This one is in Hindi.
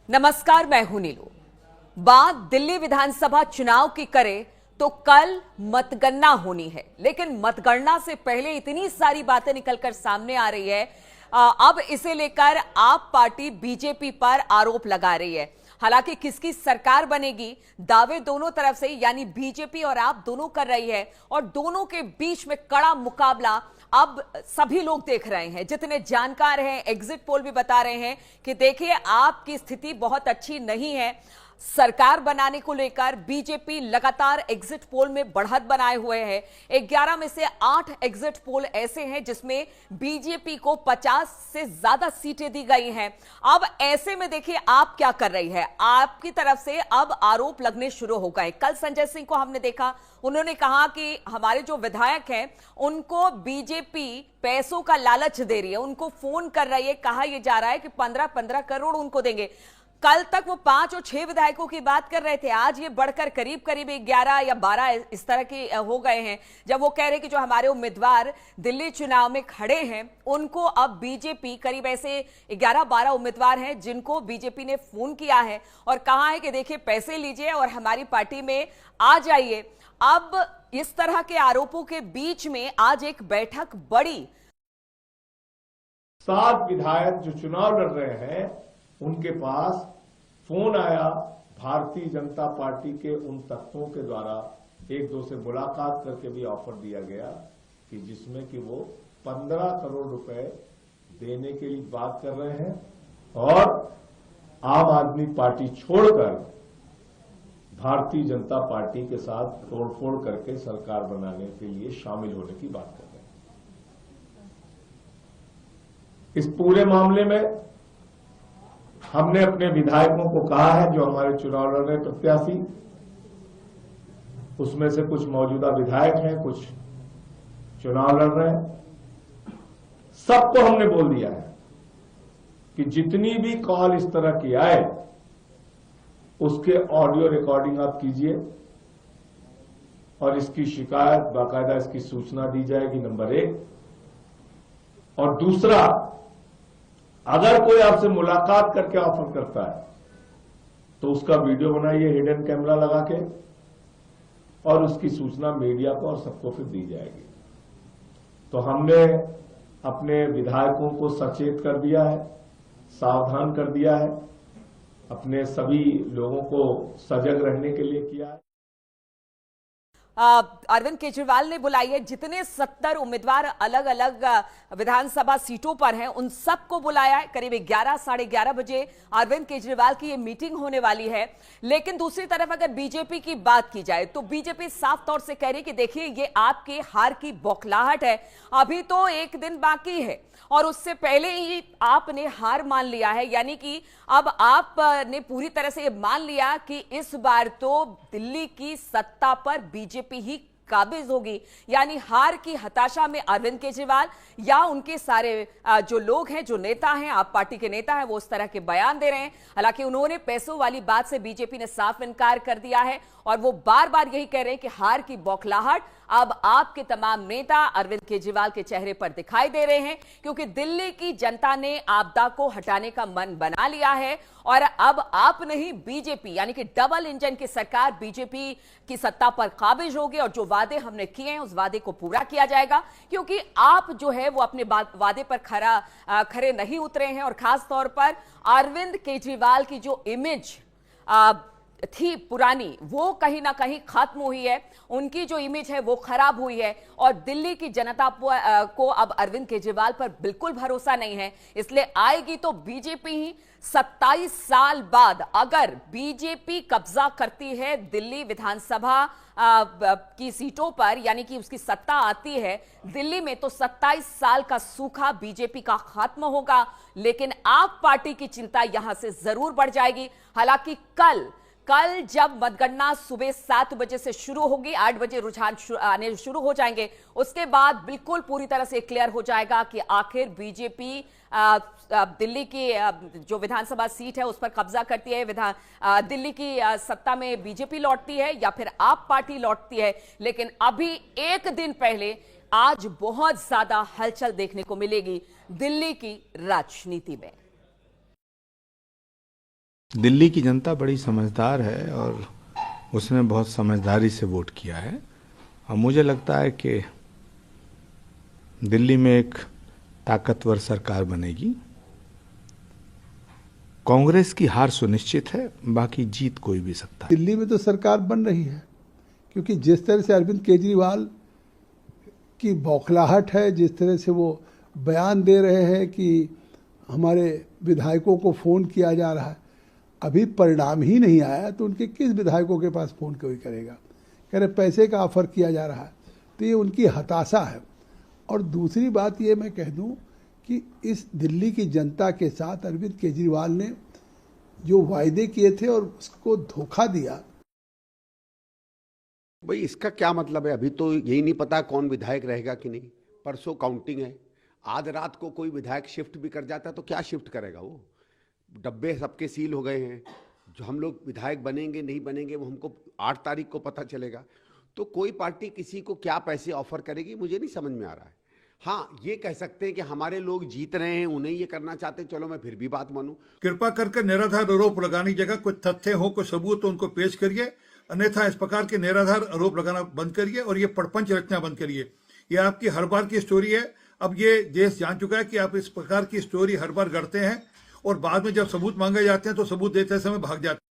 नमस्कार, मैं हूं नीलू। बात दिल्ली विधानसभा चुनाव की करें तो कल मतगणना होनी है, लेकिन मतगणना से पहले इतनी सारी बातें निकलकर सामने आ रही है। अब इसे लेकर आप पार्टी बीजेपी पर आरोप लगा रही है। हालांकि किसकी सरकार बनेगी, दावे दोनों तरफ से यानी बीजेपी और आप दोनों कर रही है, और दोनों के बीच में कड़ा मुकाबला अब सभी लोग देख रहे हैं। जितने जानकार हैं, एग्जिट पोल भी बता रहे हैं कि देखिए आपकी स्थिति बहुत अच्छी नहीं है। सरकार बनाने को लेकर बीजेपी लगातार एग्जिट पोल में बढ़त बनाए हुए है। 11 में से 8 एग्जिट पोल ऐसे हैं जिसमें बीजेपी को 50 से ज्यादा सीटें दी गई हैं। अब ऐसे में देखिए आप क्या कर रही है, आपकी तरफ से अब आरोप लगने शुरू हो गए। कल संजय सिंह को हमने देखा, उन्होंने कहा कि हमारे जो विधायक हैं उनको बीजेपी पैसों का लालच दे रही है, उनको फोन कर रही है, कहा यह जा रहा है कि 15-15 करोड़ उनको देंगे। कल तक वो 5 और 6 विधायकों की बात कर रहे थे, आज ये बढ़कर करीब 11 या 12 इस तरह के हो गए हैं, जब वो कह रहे कि जो हमारे उम्मीदवार दिल्ली चुनाव में खड़े हैं उनको अब बीजेपी, करीब ऐसे 11-12 उम्मीदवार हैं जिनको बीजेपी ने फोन किया है और कहा है कि देखिए पैसे लीजिए और हमारी पार्टी में आ जाइए। अब इस तरह के आरोपों के बीच में आज एक बैठक बड़ी। 7 विधायक जो चुनाव लड़ रहे हैं उनके पास फोन आया भारतीय जनता पार्टी के उन तत्वों के द्वारा, एक दो से मुलाकात करके भी ऑफर दिया गया कि जिसमें कि वो 15 करोड़ रुपए देने के लिए बात कर रहे हैं और आम आदमी पार्टी छोड़कर भारतीय जनता पार्टी के साथ तोड़फोड़ करके सरकार बनाने के लिए शामिल होने की बात कर रहे हैं। इस पूरे मामले में हमने अपने विधायकों को कहा है, जो हमारे चुनाव लड़ रहे प्रत्याशी, उसमें से कुछ मौजूदा विधायक हैं, कुछ चुनाव लड़ रहे हैं, सबको हमने बोल दिया है कि जितनी भी कॉल इस तरह की आए उसके ऑडियो रिकॉर्डिंग आप कीजिए और इसकी शिकायत बाकायदा, इसकी सूचना दी जाएगी, नंबर 1। और दूसरा, अगर कोई आपसे मुलाकात करके ऑफर करता है तो उसका वीडियो बनाइए हिडन कैमरा लगा के और उसकी सूचना मीडिया को और सबको फिर दी जाएगी। तो हमने अपने विधायकों को सचेत कर दिया है, सावधान कर दिया है, अपने सभी लोगों को सजग रहने के लिए किया है। अरविंद केजरीवाल ने बुलाई है, जितने 70 उम्मीदवार अलग अलग विधानसभा सीटों पर हैं उन सबको बुलाया है। करीब 11 साढ़े 11 बजे अरविंद केजरीवाल की ये मीटिंग होने वाली है। लेकिन दूसरी तरफ अगर बीजेपी की बात की जाए तो बीजेपी साफ तौर से कह रही कि देखिए ये आपके हार की बौखलाहट है, अभी तो एक दिन बाकी है और उससे पहले ही आपने हार मान लिया है। यानी कि अब आपने पूरी तरह से ये मान लिया कि इस बार तो दिल्ली की सत्ता पर बीजेपी ही काबिज होगी। यानी हार की हताशा में अरविंद केजरीवाल या उनके सारे जो लोग हैं, जो नेता हैं, आप पार्टी के नेता हैं, वो उस तरह के बयान दे रहे हैं। हालांकि उन्होंने पैसों वाली बात से बीजेपी ने साफ इनकार कर दिया है और वो बार बार यही कह रहे हैं कि हार की बौखलाहट अब आपके तमाम नेता अरविंद केजरीवाल के चेहरे पर दिखाई दे रहे हैं, क्योंकि दिल्ली की जनता ने आपदा को हटाने का मन बना लिया है और अब आप नहीं, बीजेपी यानी कि डबल इंजन की सरकार बीजेपी की सत्ता पर काबिज होगी और जो वादे हमने किए हैं उस वादे को पूरा किया जाएगा। क्योंकि आप जो है वो अपने वादे पर खरे नहीं उतरे हैं और खास तौर पर अरविंद केजरीवाल की जो इमेज थी पुरानी, वो कहीं ना कहीं खत्म हुई है, उनकी जो इमेज है वो खराब हुई है और दिल्ली की जनता को अब अरविंद केजरीवाल पर बिल्कुल भरोसा नहीं है। इसलिए आएगी तो बीजेपी ही। 27 साल बाद अगर बीजेपी कब्जा करती है दिल्ली विधानसभा की सीटों पर, यानी कि उसकी सत्ता आती है दिल्ली में, तो 27 साल का सूखा बीजेपी का खत्म होगा। लेकिन आप पार्टी की चिंता यहां से जरूर बढ़ जाएगी। हालांकि कल जब मतगणना सुबह 7 बजे से शुरू होगी, 8 बजे रुझान आने शुरू हो जाएंगे, उसके बाद बिल्कुल पूरी तरह से क्लियर हो जाएगा कि आखिर बीजेपी दिल्ली की जो विधानसभा सीट है उस पर कब्जा करती है, दिल्ली की सत्ता में बीजेपी लौटती है या फिर आप पार्टी लौटती है। लेकिन अभी एक दिन पहले आज बहुत ज्यादा हलचल देखने को मिलेगी दिल्ली की राजनीति में। दिल्ली की जनता बड़ी समझदार है और उसने बहुत समझदारी से वोट किया है और मुझे लगता है कि दिल्ली में एक ताकतवर सरकार बनेगी। कांग्रेस की हार सुनिश्चित है, बाकी जीत कोई भी सकता है। दिल्ली में तो सरकार बन रही है, क्योंकि जिस तरह से अरविंद केजरीवाल की बौखलाहट है, जिस तरह से वो बयान दे रहे हैं कि हमारे विधायकों को फ़ोन किया जा रहा है, अभी परिणाम ही नहीं आया तो उनके किस विधायकों के पास फ़ोन कोई करेगा। कह रहे पैसे का ऑफर किया जा रहा है, तो ये उनकी हताशा है। और दूसरी बात ये मैं कह दूं कि इस दिल्ली की जनता के साथ अरविंद केजरीवाल ने जो वायदे किए थे और उसको धोखा दिया। भाई इसका क्या मतलब है? अभी तो यही नहीं पता कौन विधायक रहेगा कि नहीं। परसों काउंटिंग है, आज रात को कोई विधायक शिफ्ट भी कर जाता है तो क्या शिफ्ट करेगा वो? डब्बे सबके सील हो गए हैं। जो हम लोग विधायक बनेंगे नहीं बनेंगे वो हमको 8 तारीख को पता चलेगा। तो कोई पार्टी किसी को क्या पैसे ऑफर करेगी मुझे नहीं समझ में आ रहा है। हाँ, ये कह सकते हैं कि हमारे लोग जीत रहे हैं, उन्हें ये करना चाहते हैं, चलो मैं फिर भी बात मानूं। कृपा करके निराधार आरोप लगाने की जगह कोई तथ्य हो, कोई सबूत तो उनको पेश करिए, अन्यथा इस प्रकार के निराधार आरोप लगाना बंद करिए और ये प्रपंच रचना बंद करिए। ये आपकी हर बार की स्टोरी है। अब ये देश जान चुका है कि आप इस प्रकार की स्टोरी हर बार गढ़ते हैं और बाद में जब सबूत मांगे जाते हैं तो सबूत देते समय भाग जाते हैं।